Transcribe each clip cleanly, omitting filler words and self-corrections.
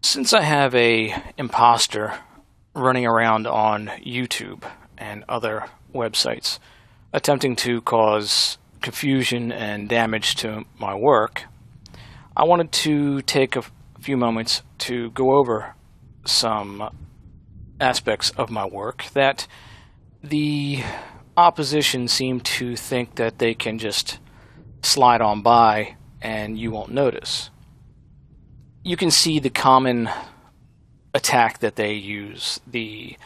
Since I have a imposter running around on YouTube and other websites attempting to cause confusion and damage to my work, I wanted to take a few moments to go over some aspects of my work that the opposition seem to think that they can just slide on by and you won't notice. You can see the common attack that they use, the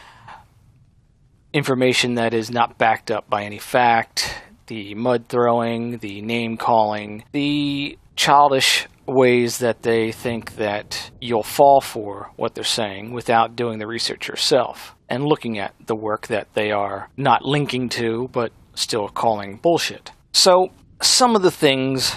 information that is not backed up by any fact, the mud throwing, the name calling, the childish ways that they think that you'll fall for what they're saying without doing the research yourself and looking at the work that they are not linking to but still calling bullshit. So some of the things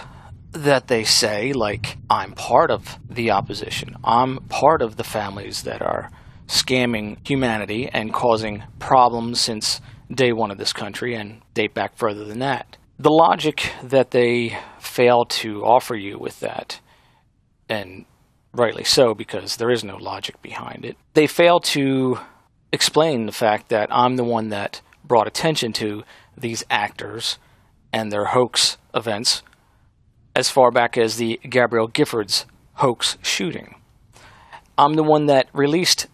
that they say, like, I'm part of the opposition, I'm part of the families that are scamming humanity and causing problems since day one of this country and date back further than that. The logic that they fail to offer you with that, and rightly so because there is no logic behind it, they fail to explain the fact that I'm the one that brought attention to these actors and their hoax events as far back as the Gabrielle Giffords hoax shooting. I'm the one that released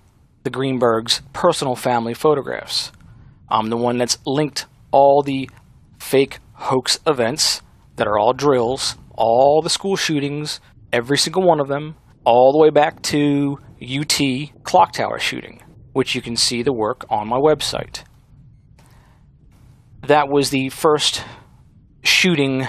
the Greenbergs' personal family photographs. I'm the one that's linked all the fake hoax events that are all drills, all the school shootings, every single one of them, all the way back to UT clock tower shooting, which you can see the work on my website. That was the first shooting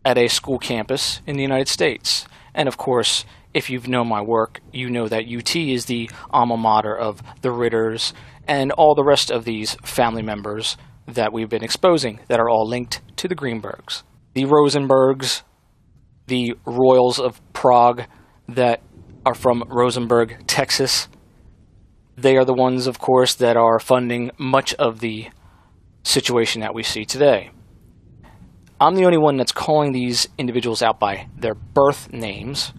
at a school campus in the United States. And of course, if you've known my work, you know that UT is the alma mater of the Ritters and all the rest of these family members that we've been exposing that are all linked to the Greenbergs. The Rosenbergs, the Royals of Prague that are from Rosenberg, Texas, they are the ones, of course, that are funding much of the situation that we see today. I'm the only one that's calling these individuals out by their birth names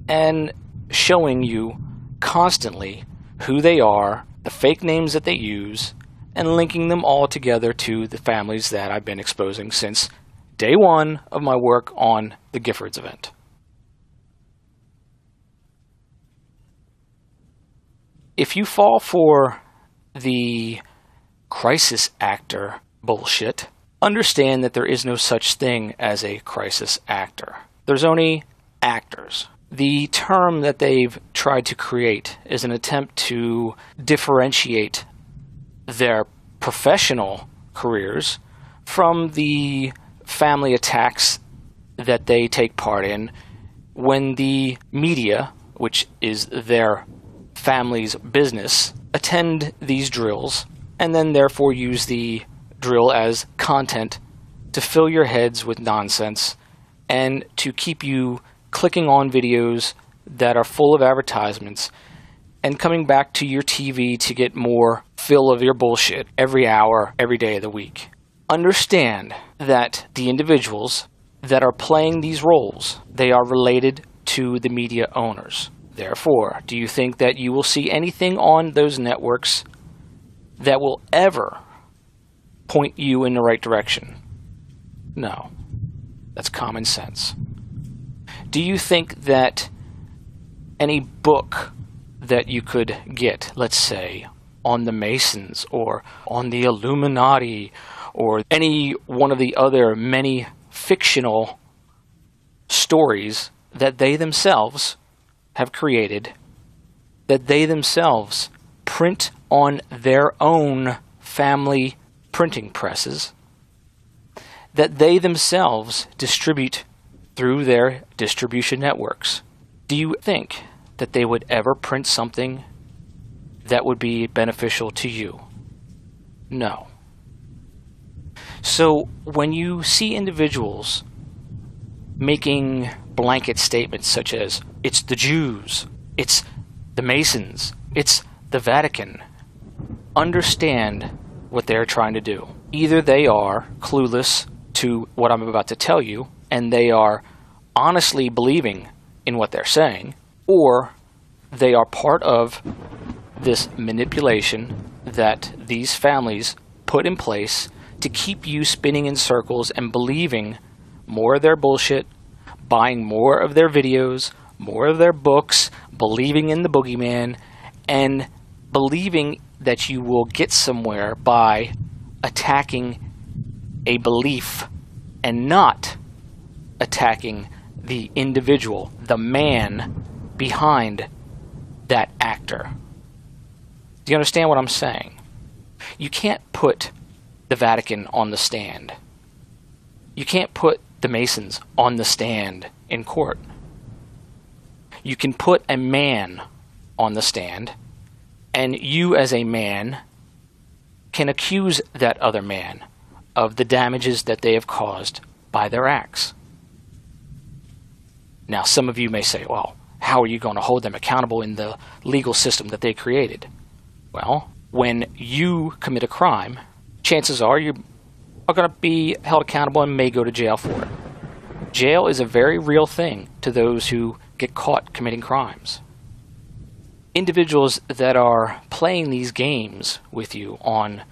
and showing you constantly who they are, the fake names that they use, and linking them all together to the families that I've been exposing since day one of my work on the Giffords event. If you fall for the crisis actor bullshit, understand that there is no such thing as a crisis actor. There's only actors. The term that they've tried to create is an attempt to differentiate their professional careers from the family attacks that they take part in when the media, which is their family's business, attend these drills and then therefore use the drill as content to fill your heads with nonsense and to keep you clicking on videos that are full of advertisements and coming back to your TV to get more fill of your bullshit every hour, every day of the week. Understand that the individuals that are playing these roles, they are related to the media owners. Therefore, do you think that you will see anything on those networks that will ever point you in the right direction? No. That's common sense. Do you think that any book that you could get, let's say, on the Masons or on the Illuminati or any one of the other many fictional stories that they themselves have created, that they themselves print on their own family printing presses, that they themselves distribute through their distribution networks, do you think that they would ever print something that would be beneficial to you? No. So when you see individuals making blanket statements such as, it's the Jews, it's the Masons, it's the Vatican, understand what they're trying to do. Either they are clueless to what I'm about to tell you, and they are honestly believing in what they're saying, or They are part of this manipulation that these families put in place to keep you spinning in circles and believing more of their bullshit, buying more of their videos, more of their books, believing in the boogeyman, and believing that you will get somewhere by attacking a belief and not attacking the individual, the man behind that actor. Do you understand what I'm saying? You can't put the Vatican on the stand. You can't put the Masons on the stand in court. You can put a man on the stand, and you as a man can accuse that other man of the damages that they have caused by their acts. Now, some of you may say, well, how are you going to hold them accountable in the legal system that they created? Well, when you commit a crime, chances are you are going to be held accountable and may go to jail for it. Jail is a very real thing to those who get caught committing crimes. Individuals that are playing these games with you on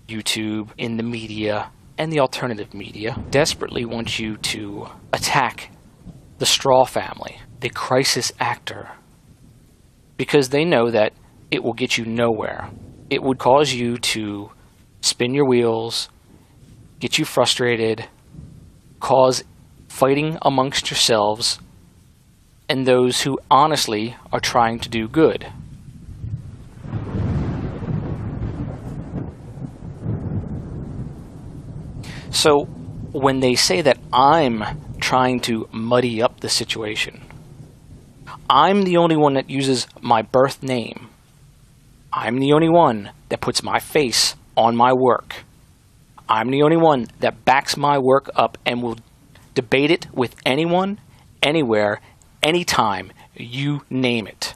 YouTube, in the media, and the alternative media desperately want you to attack the Straw family, the crisis actor, because they know that it will get you nowhere. It would cause you to spin your wheels, get you frustrated, cause fighting amongst yourselves and those who honestly are trying to do good. So when they say that I'm trying to muddy up the situation, I'm the only one that uses my birth name. I'm the only one that puts my face on my work. I'm the only one that backs my work up and will debate it with anyone, anywhere, anytime, you name it.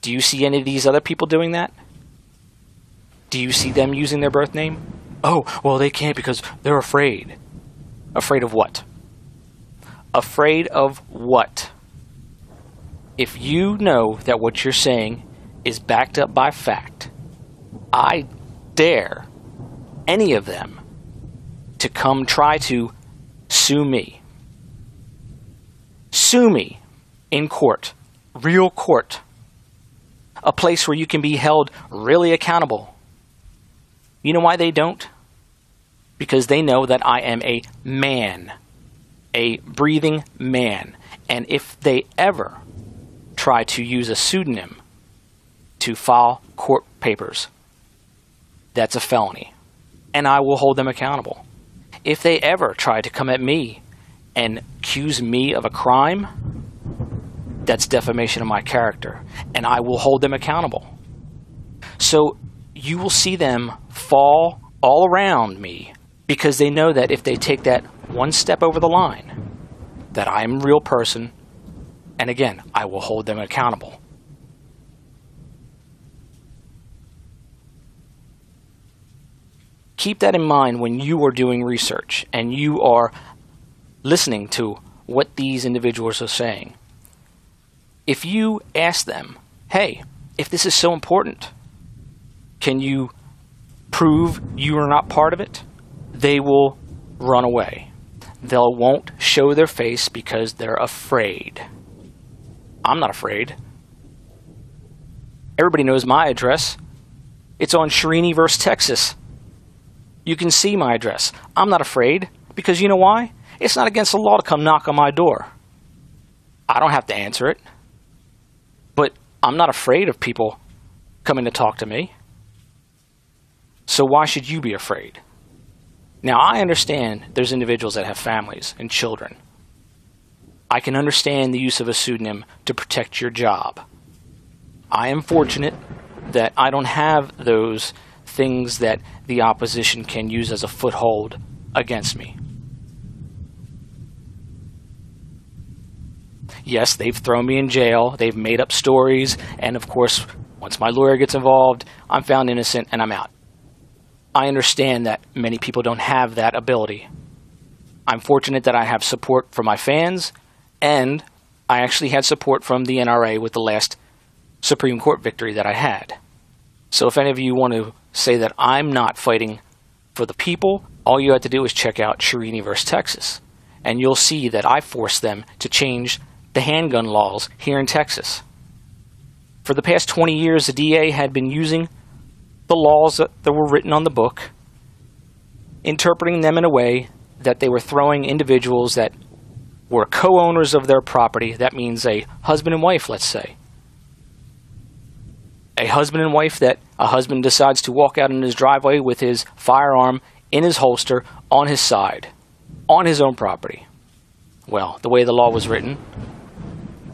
Do you see any of these other people doing that? Do you see them using their birth name? Oh, well, they can't because they're afraid. Afraid of what? Afraid of what? If you know that what you're saying is backed up by fact, I dare any of them to come try to sue me. Sue me in court, real court, a place where you can be held really accountable. You know why they don't? Because they know that I am a man, a breathing man. And if they ever try to use a pseudonym to file court papers, that's a felony. And I will hold them accountable. If they ever try to come at me and accuse me of a crime, that's defamation of my character. And I will hold them accountable. So you will see them fall all around me because they know that if they take that one step over the line, that I'm a real person, and again, I will hold them accountable. Keep that in mind when you are doing research and you are listening to what these individuals are saying. If you ask them, hey, if this is so important, can you prove you are not part of it? They will run away. They won't show their face because they're afraid. I'm not afraid. Everybody knows my address. It's on Chiarini vs. Texas. You can see my address. I'm not afraid because you know why? It's not against the law to come knock on my door. I don't have to answer it. But I'm not afraid of people coming to talk to me. So why should you be afraid? Now, I understand there's individuals that have families and children. I can understand the use of a pseudonym to protect your job. I am fortunate that I don't have those things that the opposition can use as a foothold against me. Yes, they've thrown me in jail, they've made up stories, and of course, once my lawyer gets involved, I'm found innocent and I'm out. I understand that many people don't have that ability. I'm fortunate that I have support from my fans, and I actually had support from the NRA with the last Supreme Court victory that I had. So if any of you want to say that I'm not fighting for the people, all you have to do is check out Chiarini versus Texas, and you'll see that I forced them to change the handgun laws here in Texas. For the past 20 years, the DA had been using the laws that were written on the book, interpreting them in a way that they were throwing individuals that were co-owners of their property. That means a husband and wife, let's say. A husband and wife that a husband decides to walk out in his driveway with his firearm in his holster on his side, on his own property. Well, the way the law was written,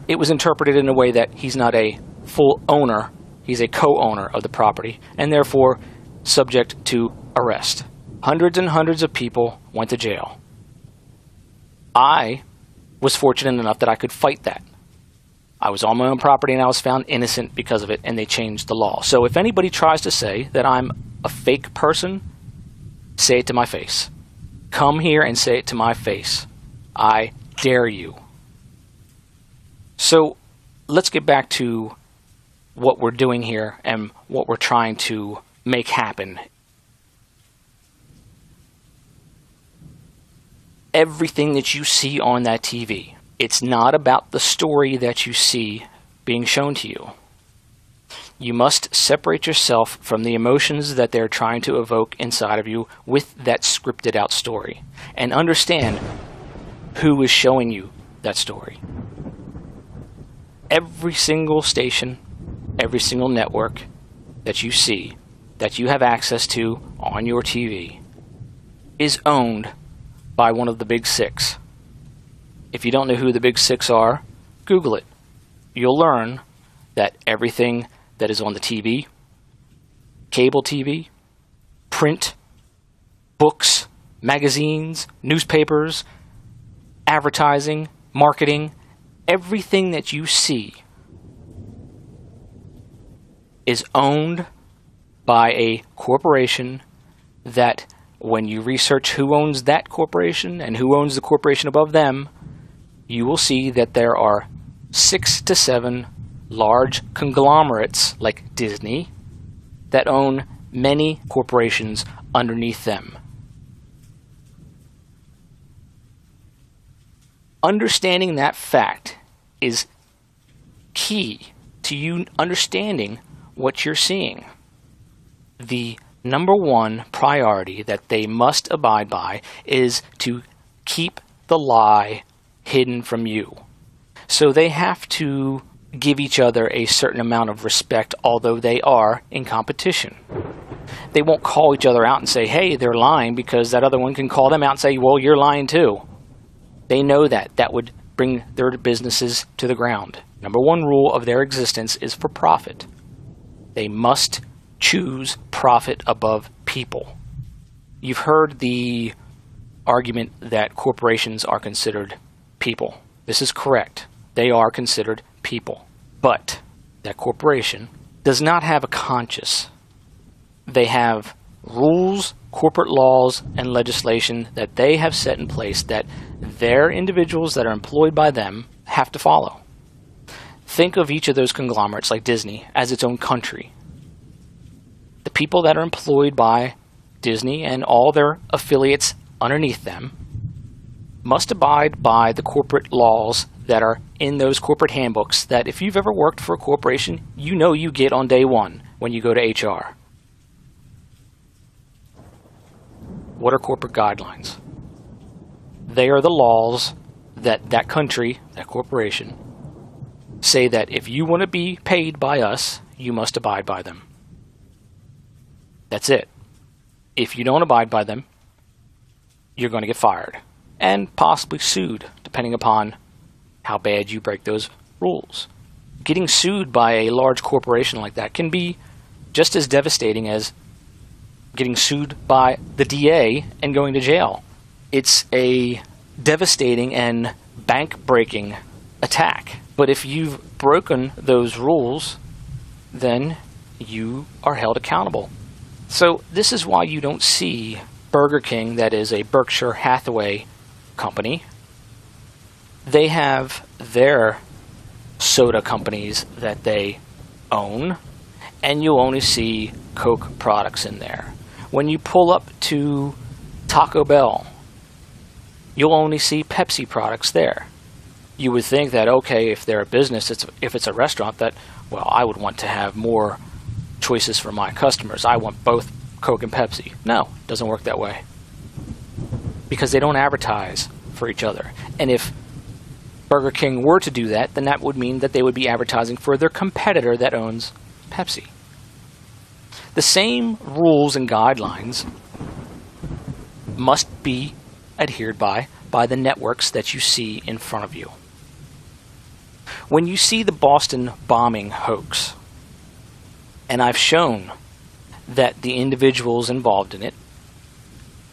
it was interpreted in a way that he's not a full owner, he's a co-owner of the property, and therefore subject to arrest. Hundreds and hundreds of people went to jail. I was fortunate enough that I could fight that. I was on my own property and I was found innocent because of it, and they changed the law. So if anybody tries to say that I'm a fake person, say it to my face. Come here and say it to my face. I dare you. So let's get back to what we're doing here and what we're trying to make happen. Everything that you see on that TV, it's not about the story that you see being shown to you. You must separate yourself from the emotions that they're trying to evoke inside of you with that scripted out story, and understand who is showing you that story. Every single station, every single network that you see, that you have access to on your TV, is owned by one of the big six. If you don't know who the big six are, Google it. You'll learn that everything that is on the TV, cable TV, print, books, magazines, newspapers, advertising, marketing, everything that you see is owned by a corporation that, when you research who owns that corporation and who owns the corporation above them, you will see that there are 6 to 7 large conglomerates like Disney that own many corporations underneath them. Understanding that fact is key to you understanding what you're seeing. The number one priority that they must abide by is to keep the lie hidden from you. So they have to give each other a certain amount of respect, although they are in competition. They won't call each other out and say, hey, they're lying, because that other one can call them out and say, well, you're lying too. They know that that would bring their businesses to the ground. Number one rule of their existence is for profit. They must choose profit above people. You've heard the argument that corporations are considered people. This is correct. They are considered people. But that corporation does not have a conscience. They have rules, corporate laws, and legislation that they have set in place that their individuals that are employed by them have to follow. Think of each of those conglomerates, like Disney, as its own country. The people that are employed by Disney and all their affiliates underneath them must abide by the corporate laws that are in those corporate handbooks that, if you've ever worked for a corporation, you know you get on day one when you go to HR. What are corporate guidelines? They are the laws that that country, that corporation, say that if you want to be paid by us, you must abide by them. That's it. If you don't abide by them, you're going to get fired and possibly sued, depending upon how bad you break those rules. Getting sued by a large corporation like that can be just as devastating as getting sued by the DA and going to jail. It's a devastating and bank-breaking attack. But if you've broken those rules, then you are held accountable. So this is why you don't see Burger King, that is a Berkshire Hathaway company. They have their soda companies that they own, and you'll only see Coke products in there. When you pull up to Taco Bell, you'll only see Pepsi products there. You would think that, okay, if they're a business, if it's a restaurant, that, well, I would want to have more choices for my customers. I want both Coke and Pepsi. No, it doesn't work that way. Because they don't advertise for each other. And if Burger King were to do that, then that would mean that they would be advertising for their competitor that owns Pepsi. The same rules and guidelines must be adhered by the networks that you see in front of you. When you see the Boston bombing hoax, and I've shown that the individuals involved in it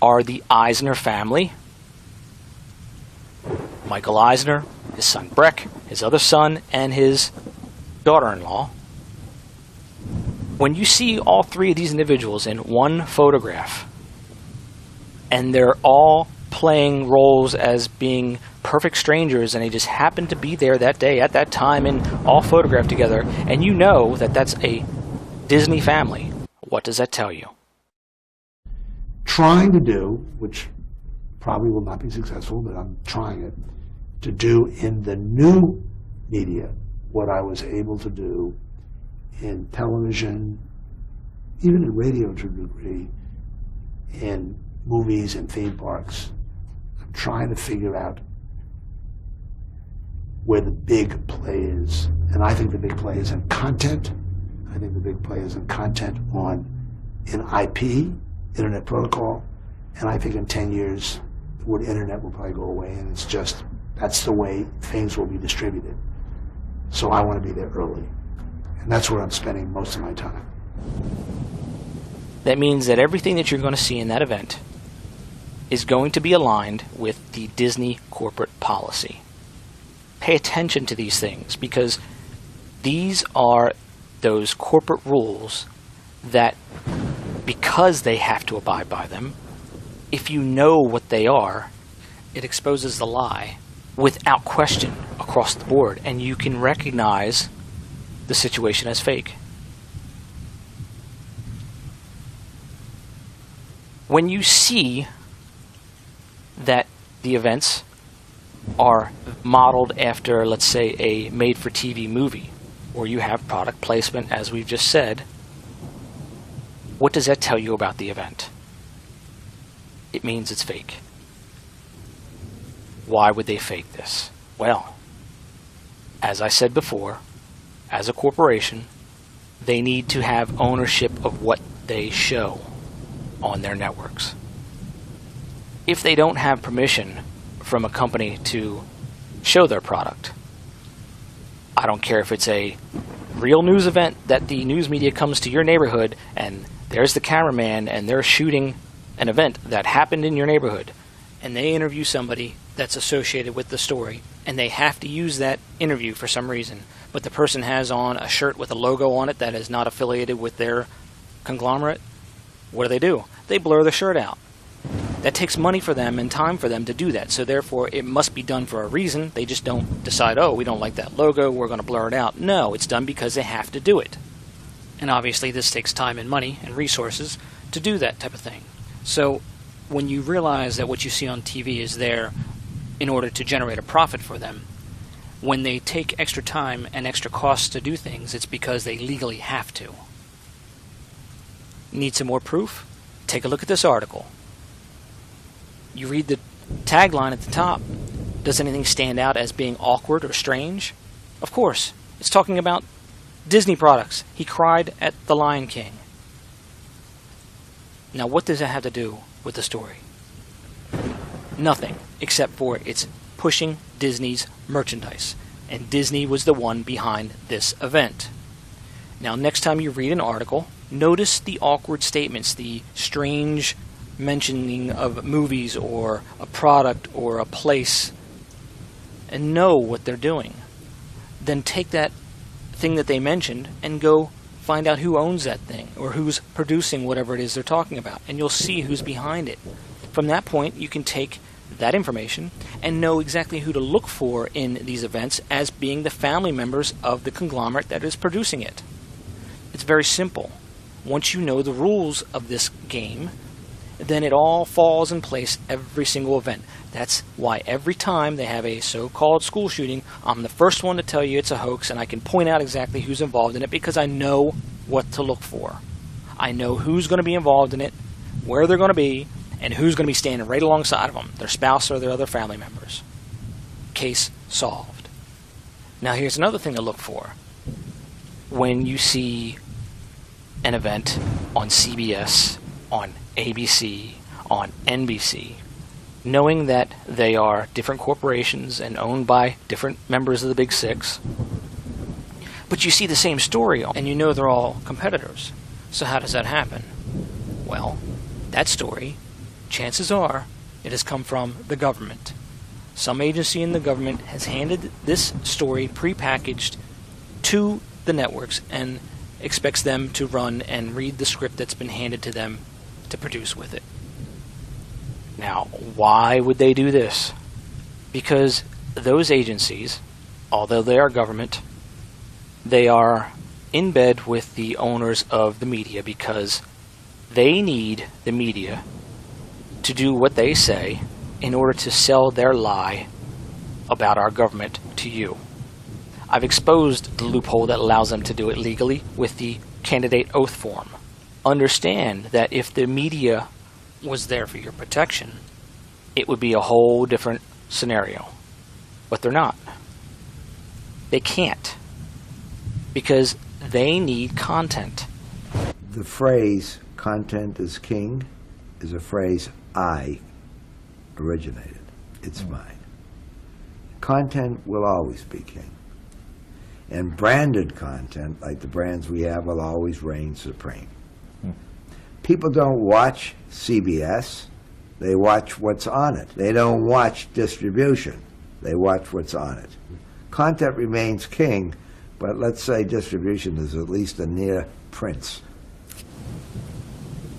are the Eisner family, Michael Eisner, his son Breck, his other son, and his daughter-in-law. When you see all three of these individuals in one photograph, and they're all playing roles as being perfect strangers, and they just happen to be there that day at that time and all photographed together, and you know that that's a Disney family, what does that tell you? Trying to do, which probably will not be successful, but I'm trying it, to do in the new media what I was able to do in television, even in radio to a degree, in movies and theme parks. I'm trying to figure out where the big play is. And I think the big play is in content. I think the big play is in content in IP, Internet Protocol. And I think in 10 years, the word Internet will probably go away, and it's just, that's the way things will be distributed. So I want to be there early. And that's where I'm spending most of my time. That means that everything that you're going to see in that event is going to be aligned with the Disney corporate policy. Pay attention to these things, because these are those corporate rules that, because they have to abide by them, if you know what they are, it exposes the lie without question across the board, and you can recognize the situation as fake. When you see that the events are modeled after, let's say, a made-for-TV movie, or you have product placement, as we've just said, what does that tell you about the event? It means it's fake. Why would they fake this? Well, as I said before, as a corporation, they need to have ownership of what they show on their networks. If they don't have permission from a company to show their product, I don't care if it's a real news event that the news media comes to your neighborhood and there's the cameraman and they're shooting an event that happened in your neighborhood, and they interview somebody that's associated with the story, and they have to use that interview for some reason, but the person has on a shirt with a logo on it that is not affiliated with their conglomerate, what do? They blur the shirt out. That takes money for them and time for them to do that, so therefore it must be done for a reason. They just don't decide, oh, we don't like that logo, we're going to blur it out. No, it's done because they have to do it. And obviously this takes time and money and resources to do that type of thing. So when you realize that what you see on TV is there in order to generate a profit for them, when they take extra time and extra costs to do things, it's because they legally have to. Need some more proof? Take a look at this article. You read the tagline at the top. Does anything stand out as being awkward or strange? Of course. It's talking about Disney products. He cried at The Lion King. Now, what does that have to do with the story? Nothing, except for it's pushing Disney's merchandise. And Disney was the one behind this event. Now, next time you read an article, notice the awkward statements, the strange mentioning of movies or a product or a place, and know what they're doing. Then take that thing that they mentioned and go find out who owns that thing or who's producing whatever it is they're talking about, and you'll see who's behind it. From that point, you can take that information and know exactly who to look for in these events as being the family members of the conglomerate that is producing it. very simple. Once you know the rules of this game, then it all falls in place every single event. That's why every time they have a so-called school shooting, I'm the first one to tell you it's a hoax, and I can point out exactly who's involved in it because I know what to look for. I know who's going to be involved in it, where they're going to be, and who's going to be standing right alongside of them, their spouse or their other family members. Case solved. Now here's another thing to look for. When you see an event on CBS, on ABC, on NBC, knowing that they are different corporations and owned by different members of the Big Six, but you see the same story and you know they're all competitors. So how does that happen? Well, that story, chances are, it has come from the government. Some agency in the government has handed this story prepackaged to the networks and expects them to run and read the script that's been handed to them to produce with it. Now, why would they do this? Because those agencies, although they are government, they are in bed with the owners of the media because they need the media to do what they say in order to sell their lie about our government to you. I've exposed the loophole that allows them to do it legally with the candidate oath form. Understand that if the media was there for your protection, it would be a whole different scenario. But they're not. They can't. Because they need content. The phrase, content is king, is a phrase I originated. It's mine. Content will always be king. And branded content, like the brands we have, will always reign supreme. People don't watch CBS, they watch what's on it. They don't watch distribution, they watch what's on it. Content remains king, but let's say distribution is at least a near prince.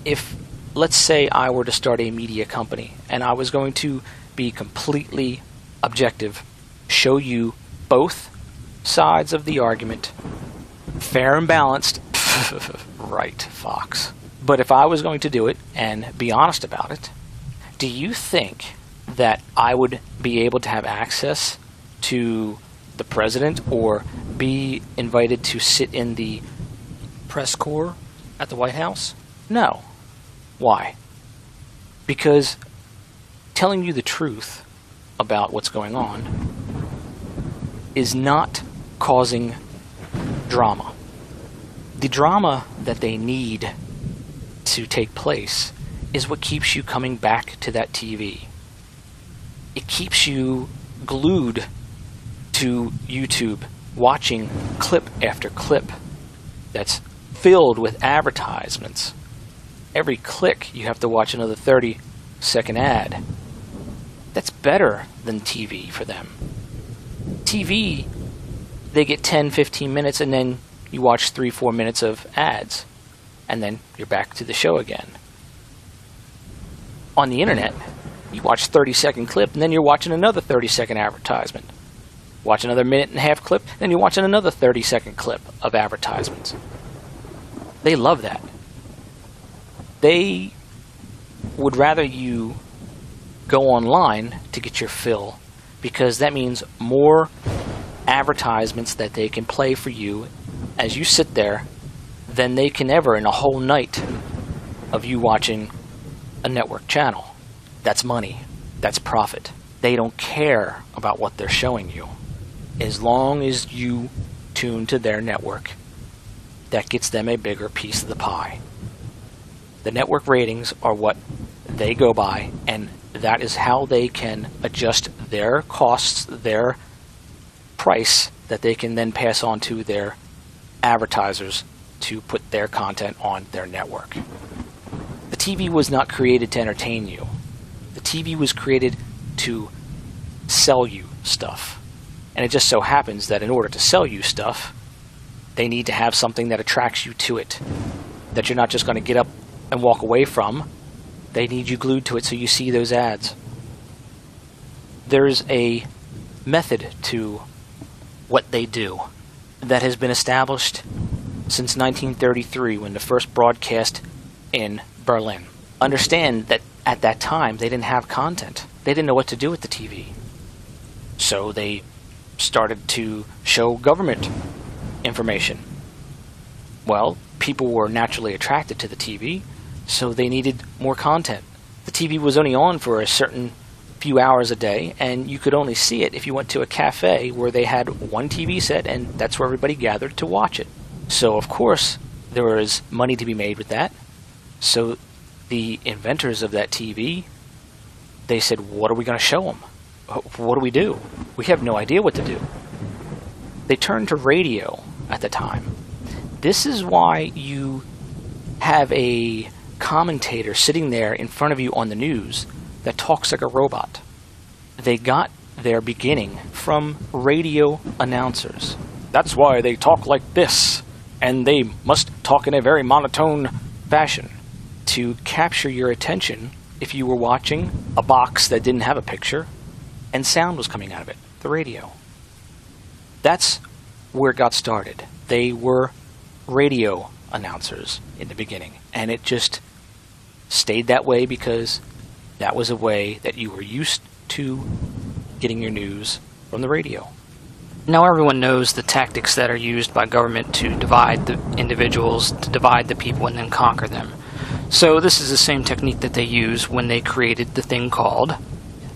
If, let's say I were to start a media company and I was going to be completely objective, show you both sides of the argument, fair and balanced, right, Fox. But if I was going to do it and be honest about it, do you think that I would be able to have access to the president or be invited to sit in the press corps at the White House? No. Why? Because telling you the truth about what's going on is not causing drama. The drama that they need to take place is what keeps you coming back to that TV. It keeps you glued to YouTube, watching clip after clip that's filled with advertisements. Every click, you have to watch another 30-second ad. That's better than TV for them. TV, they get 10, 15 minutes, and then you watch 3-4 minutes of ads. And then you're back to the show again. On the internet, you watch 30-second clip, and then you're watching another 30-second advertisement. Watch another minute-and-a-half clip, then you're watching another 30-second clip of advertisements. They love that. They would rather you go online to get your fill, because that means more advertisements that they can play for you as you sit there than they can ever in a whole night of you watching a network channel. That's money. That's profit. They don't care about what they're showing you. As long as you tune to their network, that gets them a bigger piece of the pie. The network ratings are what they go by, and that is how they can adjust their costs, their price, that they can then pass on to their advertisers to put their content on their network. The TV was not created to entertain you. The TV was created to sell you stuff. And it just so happens that in order to sell you stuff, they need to have something that attracts you to it, that you're not just going to get up and walk away from. They need you glued to it so you see those ads. There's a method to what they do that has been established since 1933 when the first broadcast in Berlin. Understand that at that time they didn't have content. They didn't know what to do with the TV. So they started to show government information. Well, people were naturally attracted to the TV, so they needed more content. The TV was only on for a certain few hours a day, and you could only see it if you went to a cafe where they had one TV set, and that's where everybody gathered to watch it. So, of course, there was money to be made with that. So the inventors of that TV, they said, what are we going to show them? What do we do? We have no idea what to do. They turned to radio at the time. This is why you have a commentator sitting there in front of you on the news that talks like a robot. They got their beginning from radio announcers. That's why they talk like this, and they must talk in a very monotone fashion to capture your attention if you were watching a box that didn't have a picture and sound was coming out of it, the radio. That's where it got started. They were radio announcers in the beginning, and it just stayed that way because that was a way that you were used to getting your news from the radio. Now everyone knows the tactics that are used by government to divide the individuals, to divide the people and then conquer them. So this is the same technique that they used when they created the thing called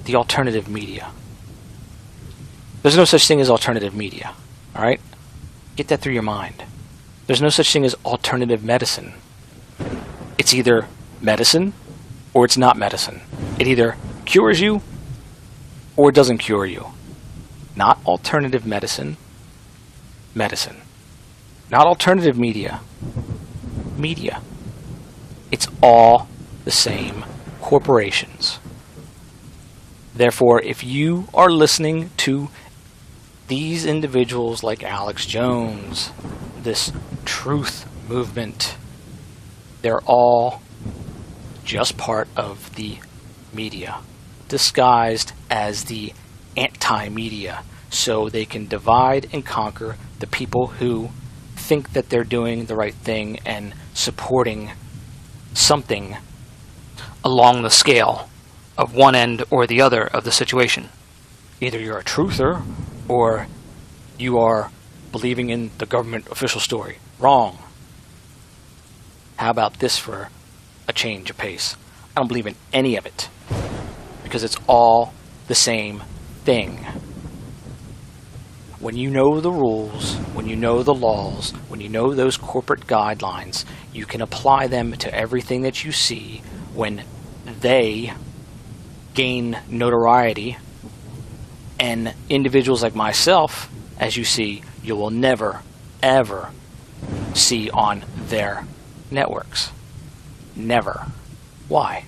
the alternative media. There's no such thing as alternative media, all right? Get that through your mind. There's no such thing as alternative medicine. It's either medicine or it's not medicine. It either cures you or it doesn't cure you. Not alternative medicine, medicine. Not alternative media, media. It's all the same corporations. Therefore, if you are listening to these individuals like Alex Jones, this truth movement, they're all just part of the media, disguised as the anti-media, so they can divide and conquer the people who think that they're doing the right thing and supporting something along the scale of one end or the other of the situation. Either you're a truther or you are believing in the government official story. Wrong. How about this for a change of pace? I don't believe in any of it because it's all the same thing. When you know the rules, when you know the laws, when you know those corporate guidelines, you can apply them to everything that you see when they gain notoriety. And individuals like myself, as you see, you will never, ever see on their networks. Never. Why?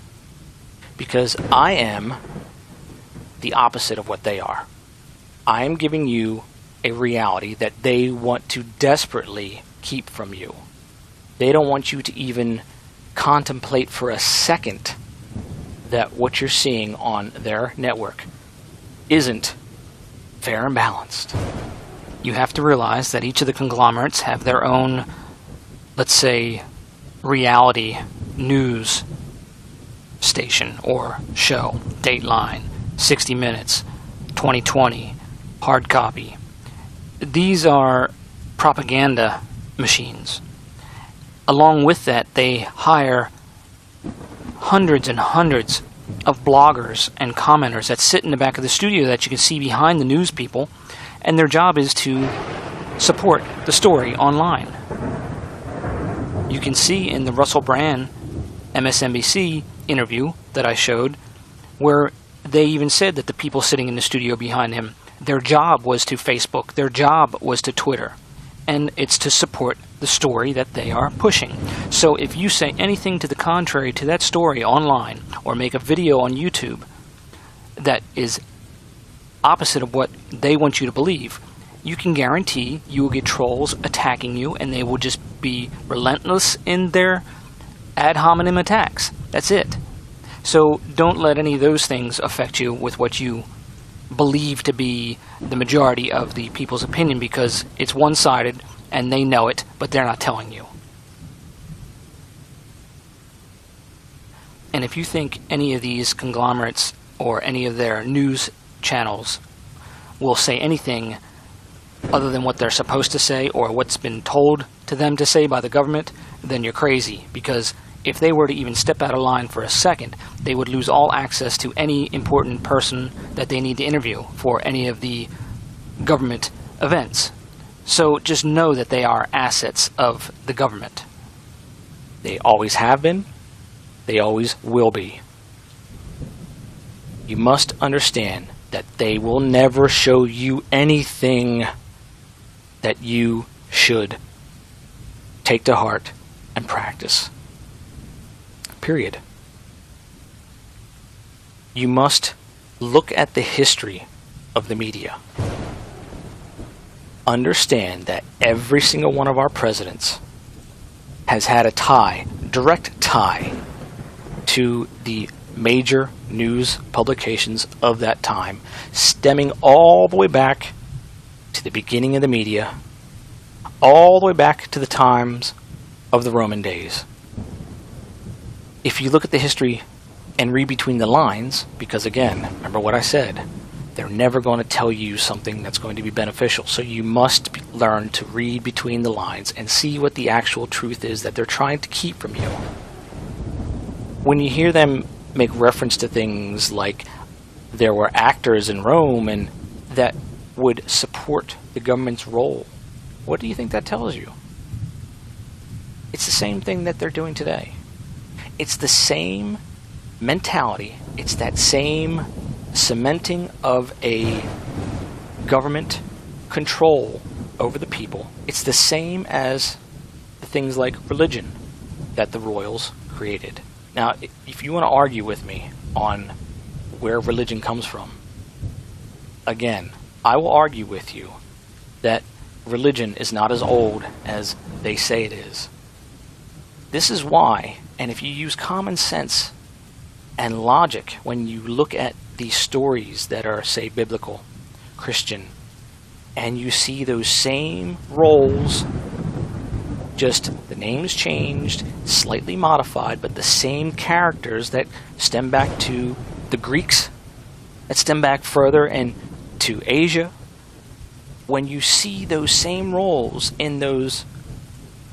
Because I am the opposite of what they are. I am giving you a reality that they want to desperately keep from you. They don't want you to even contemplate for a second that what you're seeing on their network isn't fair and balanced. You have to realize that each of the conglomerates have their own, let's say, reality news station or show. Dateline, 60 Minutes, 2020, Hard Copy. These are propaganda machines. Along with that, they hire hundreds and hundreds of bloggers and commenters that sit in the back of the studio that you can see behind the news people, and their job is to support the story online. You can see in the Russell Brand MSNBC interview that I showed where they even said that the people sitting in the studio behind him, their job was to Facebook, their job was to Twitter, and it's to support the story that they are pushing. So if you say anything to the contrary to that story online or make a video on YouTube that is opposite of what they want you to believe, you can guarantee you will get trolls attacking you, and they will just be relentless in their ad hominem attacks. That's it. So don't let any of those things affect you with what you believe to be the majority of the people's opinion, because it's one-sided and they know it, but they're not telling you. And if you think any of these conglomerates or any of their news channels will say anything other than what they're supposed to say or what's been told to them to say by the government, then you're crazy. Because if they were to even step out of line for a second, they would lose all access to any important person that they need to interview for any of the government events. So just know that they are assets of the government. They always have been. They always will be. You must understand that they will never show you anything that you should take to heart and practice. Period. You must look at the history of the media. Understand that every single one of our presidents has had a tie, direct tie, to the major news publications of that time, stemming all the way back to the beginning of the media, all the way back to the times of the Roman days. If you look at the history and read between the lines, because again, remember what I said, they're never going to tell you something that's going to be beneficial. So you must learn to read between the lines and see what the actual truth is that they're trying to keep from you. When you hear them make reference to things like there were actors in Rome and that would support the government's role, what do you think that tells you? It's the same thing that they're doing today. It's the same mentality. It's that same cementing of a government control over the people. It's the same as the things like religion that the royals created. Now, if you want to argue with me on where religion comes from, again, I will argue with you that religion is not as old as they say it is. This is why, and if you use common sense and logic when you look at these stories that are, say, biblical, Christian, and you see those same roles, just the names changed, slightly modified, but the same characters that stem back to the Greeks, that stem back further and to Asia. When you see those same roles in those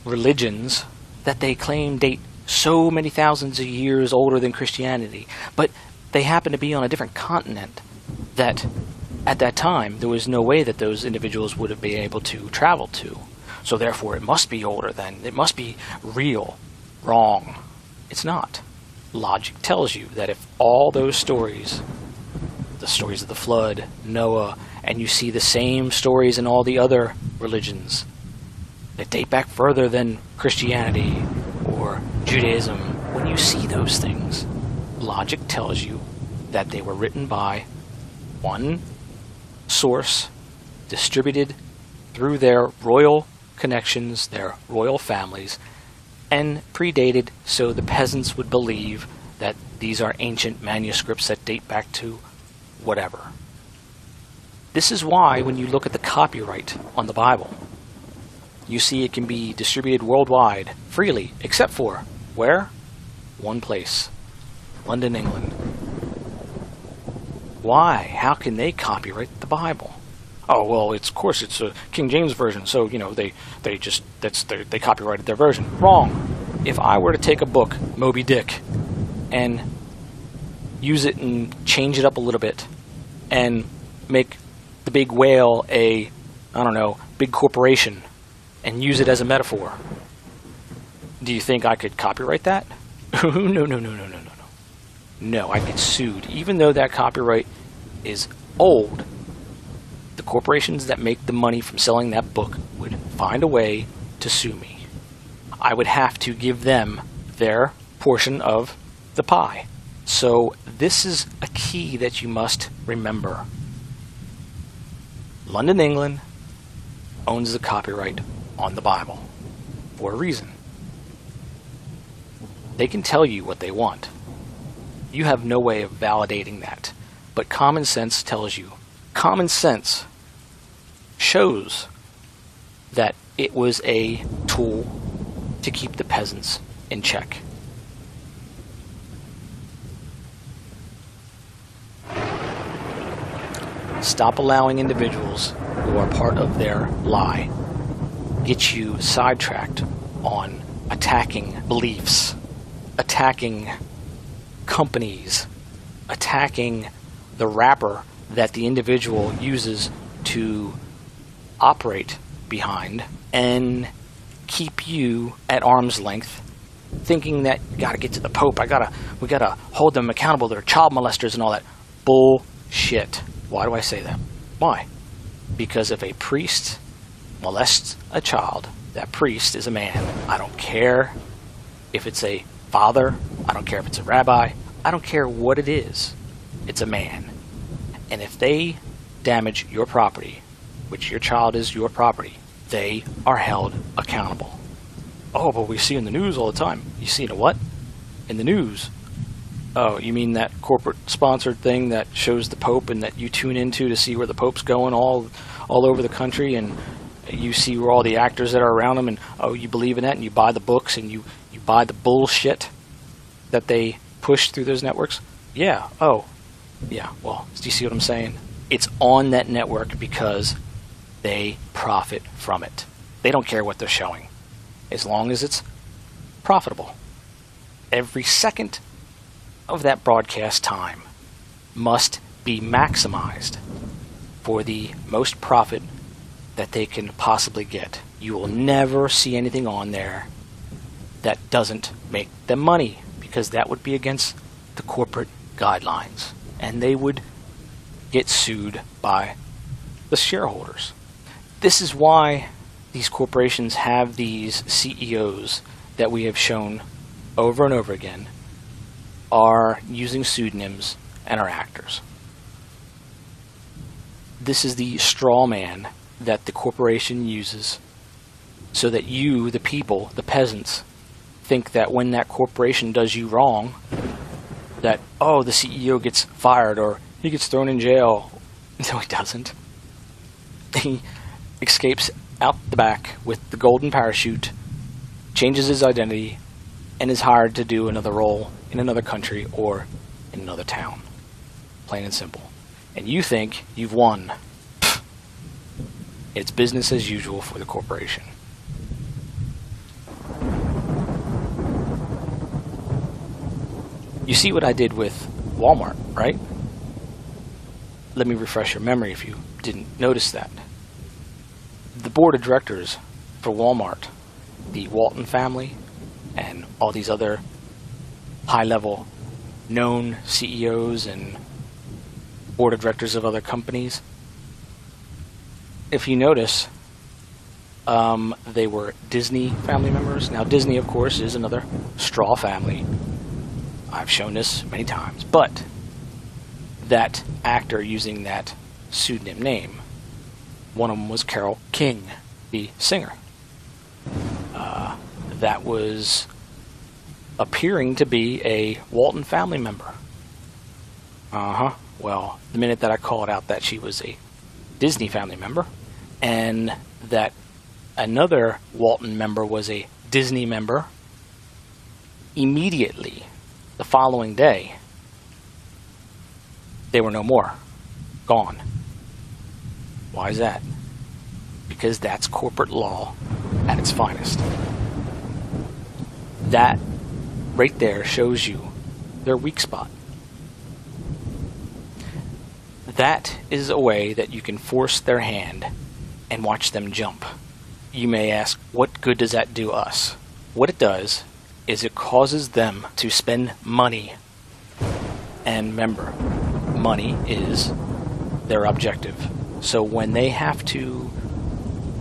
religions that they claim date so many thousands of years older than Christianity, but they happen to be on a different continent that at that time there was no way that those individuals would have been able to travel to. So therefore it must be older then. It must be real. Wrong. It's not. Logic tells you that if all those stories, the stories of the flood, Noah, and you see the same stories in all the other religions that date back further than Christianity or Judaism, when you see those things, logic tells you that they were written by one source, distributed through their royal connections, their royal families, and predated so the peasants would believe that these are ancient manuscripts that date back to whatever. This is why when you look at the copyright on the Bible, you see it can be distributed worldwide freely, except for where? One place. London, England. Why? How can they copyright the Bible? Oh, well, of course it's a King James version, so, they copyrighted their version. Wrong. If I were to take a book, Moby Dick, and use it and change it up a little bit, and make the big whale a, big corporation, and use it as a metaphor, do you think I could copyright that? No. No, I get sued. Even though that copyright is old, the corporations that make the money from selling that book would find a way to sue me. I would have to give them their portion of the pie. So this is a key that you must remember. London, England owns the copyright on the Bible for a reason. They can tell you what they want. You have no way of validating that. But common sense tells you. Common sense shows that It was a tool to keep the peasants in check. Stop allowing individuals who are part of their lie get you sidetracked on attacking beliefs, attacking companies, attacking the wrapper that the individual uses to operate behind, and keep you at arm's length, thinking that you gotta get to the Pope, we gotta hold them accountable, they're child molesters and all that. Bullshit. Why do I say that? Why? Because if a priest molests a child, that priest is a man. I don't care if it's a father, I don't care if it's a rabbi, I don't care what it is. It's a man. And if they damage your property, which your child is your property, they are held accountable. Oh, but we see in the news all the time. You see in what? In the news. Oh, you mean that corporate-sponsored thing that shows the Pope and that you tune into to see where the Pope's going all over the country, and you see where all the actors that are around him, and oh, you believe in that, and you buy the books, and you buy the bullshit that they push through those networks? Yeah. Oh, yeah. Well, do you see what I'm saying? It's on that network because they profit from it. They don't care what they're showing, as long as it's profitable. Every second of that broadcast time must be maximized for the most profit that they can possibly get. You will never see anything on there that doesn't make them money, because that would be against the corporate guidelines, and they would get sued by the shareholders. This is why these corporations have these CEOs that we have shown over and over again are using pseudonyms and are actors. This is the straw man that the corporation uses so that you, the people, the peasants, think that when that corporation does you wrong, that, oh, the CEO gets fired or he gets thrown in jail. No, he doesn't. He escapes out the back with the golden parachute, changes his identity, and is hired to do another role in another country or in another town. Plain and simple. And you think you've won. It's business as usual for the corporation. You see what I did with Walmart, right? Let me refresh your memory if you didn't notice that. The board of directors for Walmart, the Walton family, and all these other high-level known CEOs and board of directors of other companies, if you notice, they were Disney family members. Now, Disney, of course, is another straw family. I've shown this many times. But that actor using that pseudonym name, one of them was Carole King, the singer. That was appearing to be a Walton family member. Well, the minute that I called out that she was a Disney family member, and that another Walton member was a Disney member, immediately, the following day, they were no more. Gone. Why is that? Because that's corporate law at its finest. That right there shows you their weak spot. That is a way that you can force their hand and watch them jump. You may ask, what good does that do us? What it does is it causes them to spend money. And remember, money is their objective. So when they have to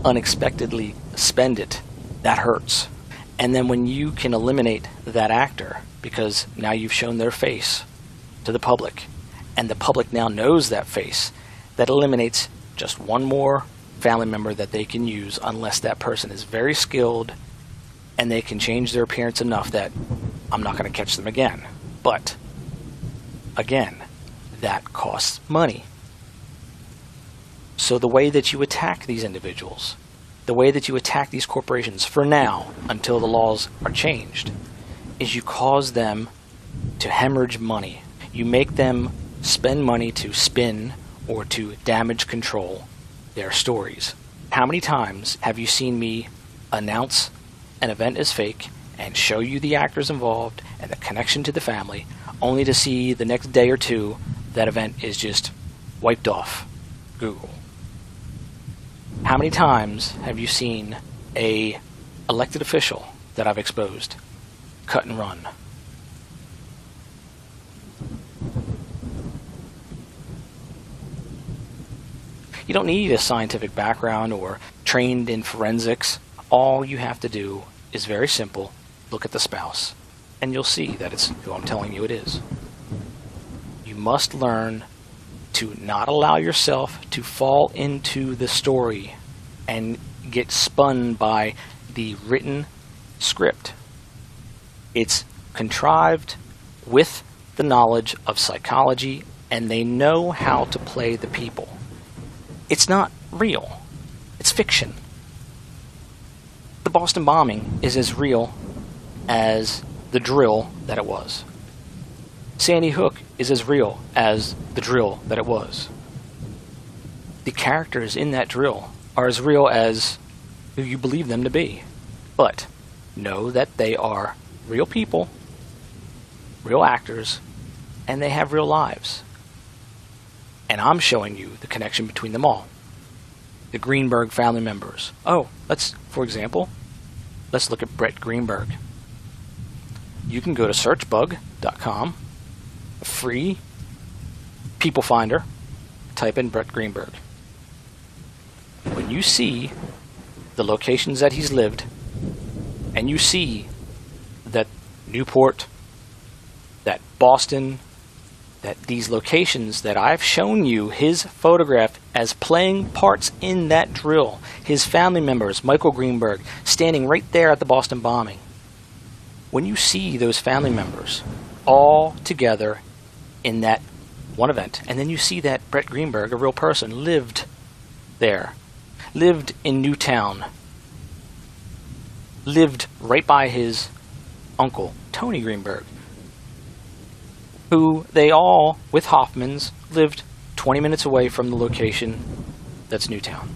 unexpectedly spend it, that hurts. And then when you can eliminate that actor, because now you've shown their face to the public, and the public now knows that face, that eliminates just one more family member that they can use, unless that person is very skilled and they can change their appearance enough that I'm not going to catch them again. But, again, that costs money. So the way that you attack these individuals, The way that you attack these corporations for now, until the laws are changed, is you cause them to hemorrhage money. You make them spend money to spin or to damage control their stories. How many times have you seen me announce an event is fake and show you the actors involved and the connection to the family, only to see the next day or two that event is just wiped off Google? How many times have you seen a elected official that I've exposed cut and run? You don't need a scientific background or trained in forensics. All you have to do is very simple. Look at the spouse, and you'll see that it's who I'm telling you it is. You must learn to not allow yourself to fall into the story and get spun by the written script. It's contrived with the knowledge of psychology, and they know how to play the people. It's not real. It's fiction. The Boston bombing is as real as the drill that it was. Sandy Hook is as real as the drill that it was. The characters in that drill are as real as who you believe them to be. But know that they are real people, real actors, and they have real lives. And I'm showing you the connection between them all. The Greenberg family members. For example, let's look at Brett Greenberg. You can go to searchbug.com, a free people finder, type in Brett Greenberg. When you see the locations that he's lived, and you see that Newport, that Boston, that these locations that I've shown you his photograph as playing parts in that drill, his family members, Michael Greenberg, standing right there at the Boston bombing. When you see those family members all together in that one event, and then you see that Brett Greenberg, a real person, lived there, lived in Newtown, lived right by his uncle, Tony Greenberg, who they all, with Hoffman's, lived 20 minutes away from the location that's Newtown.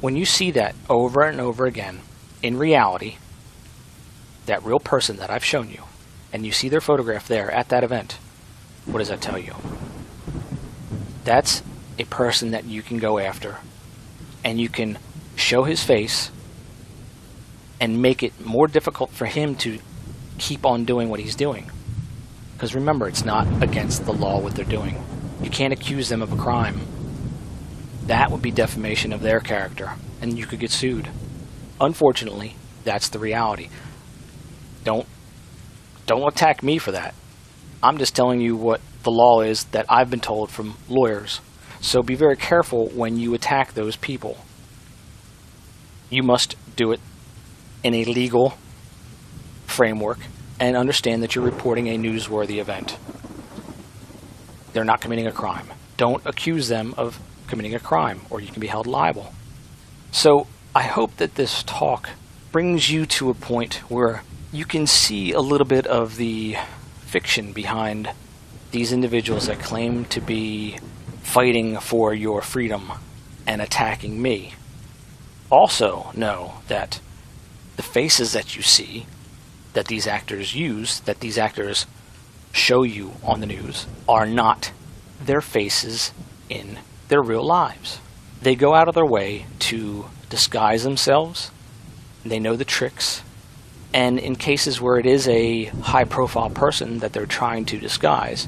When you see that over and over again, in reality, that real person that I've shown you, and you see their photograph there at that event, what does that tell you? That's a person that you can go after, and you can show his face and make it more difficult for him to keep on doing what he's doing. Because remember, it's not against the law what they're doing. You can't accuse them of a crime. That would be defamation of their character, and you could get sued. Unfortunately, that's the reality. Don't attack me for that. I'm just telling you what the law is that I've been told from lawyers. So be very careful when you attack those people. You must do it in a legal framework and understand that you're reporting a newsworthy event. They're not committing a crime. Don't accuse them of committing a crime, or you can be held liable. So I hope that this talk brings you to a point where you can see a little bit of the fiction behind these individuals that claim to be fighting for your freedom and attacking me. Also know that the faces that you see, that these actors use, that these actors show you on the news, are not their faces in their real lives. They go out of their way to disguise themselves. They know the tricks. And in cases where it is a high-profile person that they're trying to disguise,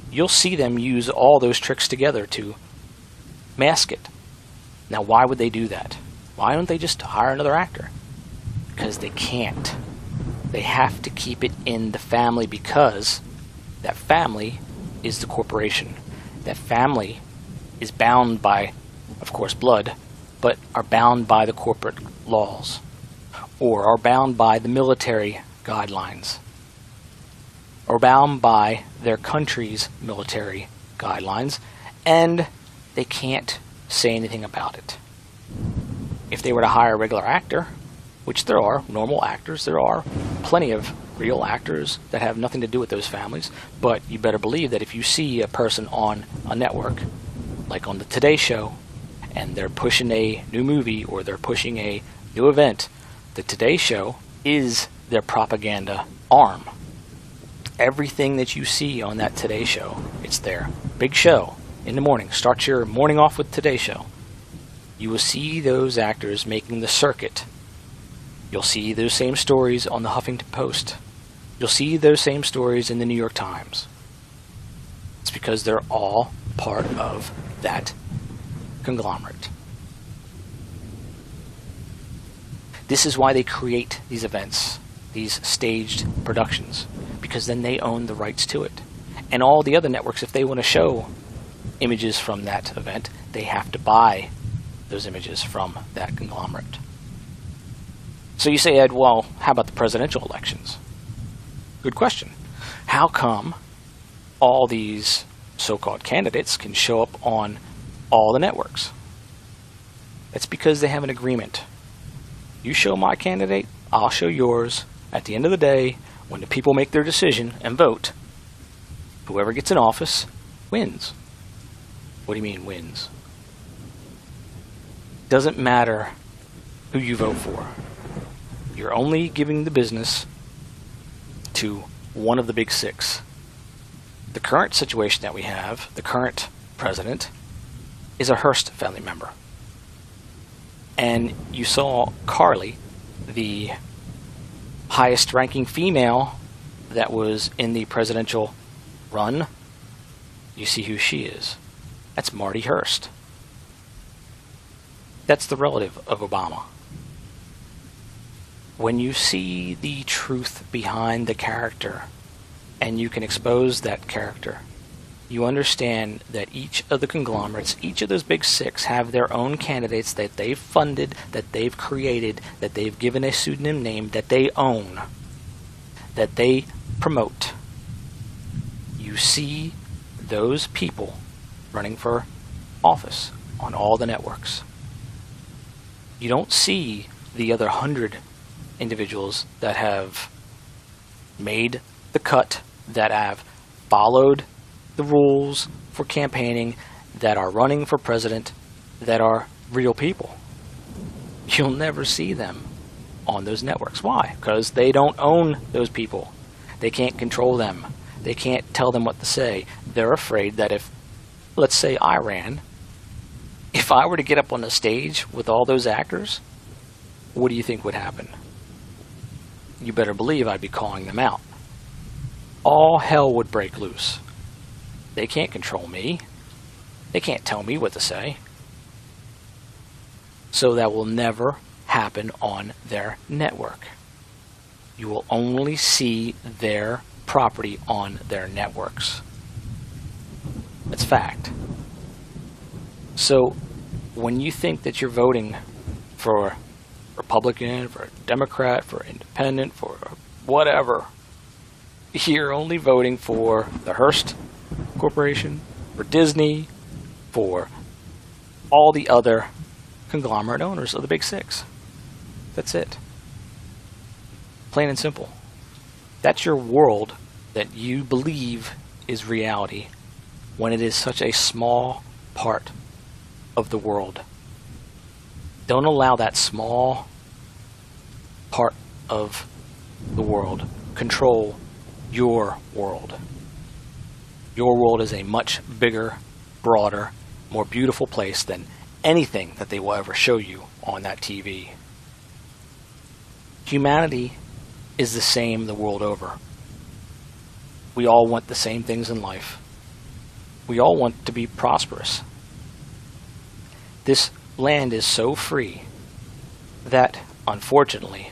you'll see them use all those tricks together to mask it. Now, why would they do that? Why don't they just hire another actor? Because they can't. They have to keep it in the family, because that family is the corporation. That family is bound by, of course, blood, but are bound by the corporate laws, or are bound by the military guidelines, or bound by their country's military guidelines, and they can't say anything about it. if they were to hire a regular actor, which there are, normal actors, there are plenty of real actors that have nothing to do with those families, but you better believe that if you see a person on a network, like on the Today Show, and they're pushing a new movie or they're pushing a new event, the Today Show is their propaganda arm. Everything that you see on that Today Show, it's their big show in the morning. Start your morning off with Today Show. You will see those actors making the circuit. You'll see those same stories on the Huffington Post. You'll see those same stories in the New York Times. It's because they're all part of that conglomerate. This is why they create these events, these staged productions, because then they own the rights to it. And all the other networks, if they want to show images from that event, they have to buy those images from that conglomerate. So you say, Ed, well, how about the presidential elections? Good question. How come all these so-called candidates can show up on all the networks? It's because they have an agreement. You show my candidate, I'll show yours. At the end of the day, when the people make their decision and vote, whoever gets in office wins. What do you mean wins? Doesn't matter who you vote for. You're only giving the business to one of the big six. The current situation that we have, the current president, is a Hearst family member. And you saw Carly, the highest ranking female that was in the presidential run. You see who she is. That's Marty Hearst. That's the relative of Obama. When you see the truth behind the character and you can expose that character, you understand that each of the conglomerates, each of those big six, have their own candidates that they've funded, that they've created, that they've given a pseudonym name, that they own, that they promote. You see those people running for office on all the networks. You don't see the other 100 individuals that have made the cut, that have followed the rules for campaigning, that are running for president, that are real people. You'll never see them on those networks. Why? Because they don't own those people. They can't control them. They can't tell them what to say. They're afraid that if, let's say I ran, if I were to get up on the stage with all those actors, what do you think would happen? You better believe I'd be calling them out. All hell would break loose. They can't control me. They can't tell me what to say. So that will never happen on their network. You will only see their property on their networks. That's fact. So when you think that you're voting for Republican, for Democrat, for Independent, for whatever, you're only voting for the Hearst Corporation, for Disney, for all the other conglomerate owners of the Big Six. That's it. Plain and simple. That's your world that you believe is reality when it is such a small part of the world. Don't allow that small part of the world control your world. Your world is a much bigger, broader, more beautiful place than anything that they will ever show you on that TV. Humanity is the same the world over. We all want the same things in life. We all want to be prosperous. This land is so free that, unfortunately,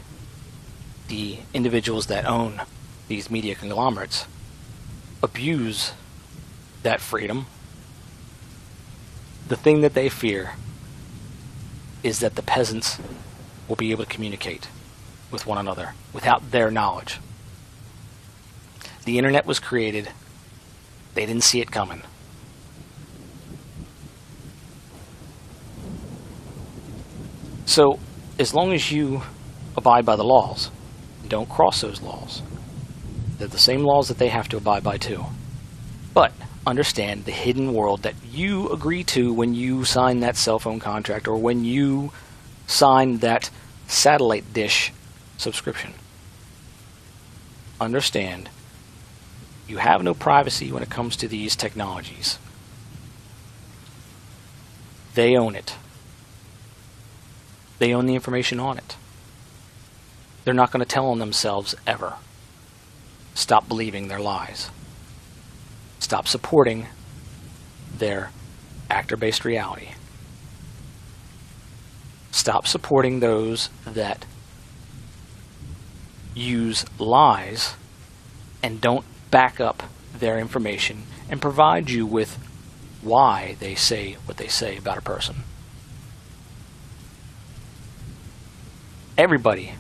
the individuals that own these media conglomerates abuse that freedom. The thing that they fear is that the peasants will be able to communicate with one another without their knowledge. The internet was created. They didn't see it coming. So, as long as you abide by the laws, and don't cross those laws, they're the same laws that they have to abide by too. But understand the hidden world that you agree to when you sign that cell phone contract or when you sign that satellite dish subscription. Understand you have no privacy when it comes to these technologies. They own it. They own the information on it. They're not going to tell on themselves ever. Stop believing their lies. Stop supporting their actor-based reality. Stop supporting those that use lies and don't back up their information and provide you with why they say what they say about a person. Everybody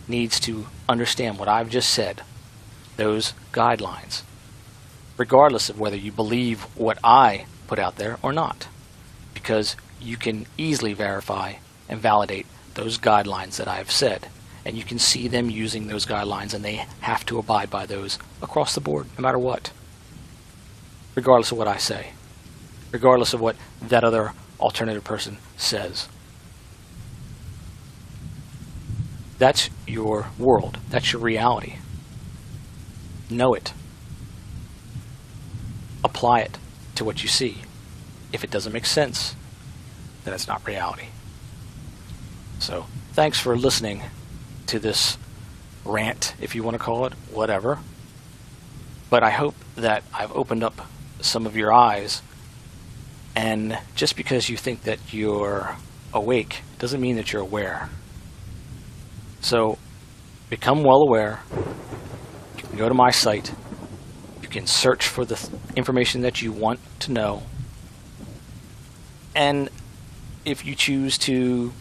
needs to understand what I've just said, those guidelines, regardless of whether you believe what I put out there or not, because you can easily verify and validate those guidelines that I've said, and you can see them using those guidelines, and they have to abide by those across the board, no matter what, regardless of what I say, regardless of what that other alternative person says. That's your world. That's your reality. Know it. Apply it to what you see. If it doesn't make sense, then it's not reality. So, thanks for listening to this rant, if you want to call it, whatever. But I hope that I've opened up some of your eyes, and just because you think that you're awake doesn't mean that you're aware. So, become well aware. You can go to my site. You can search for the information that you want to know. And if you choose to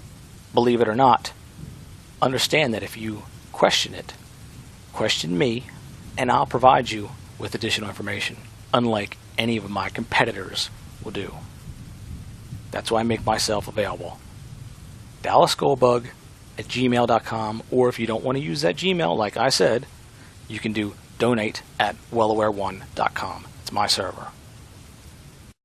believe it or not, understand that if you question it, question me, and I'll provide you with additional information, unlike any of my competitors will do. That's why I make myself available. Dallasgoldbug@gmail.com, or if you don't want to use that Gmail, like I said, you can do donate@wellaware1.com. It's my server.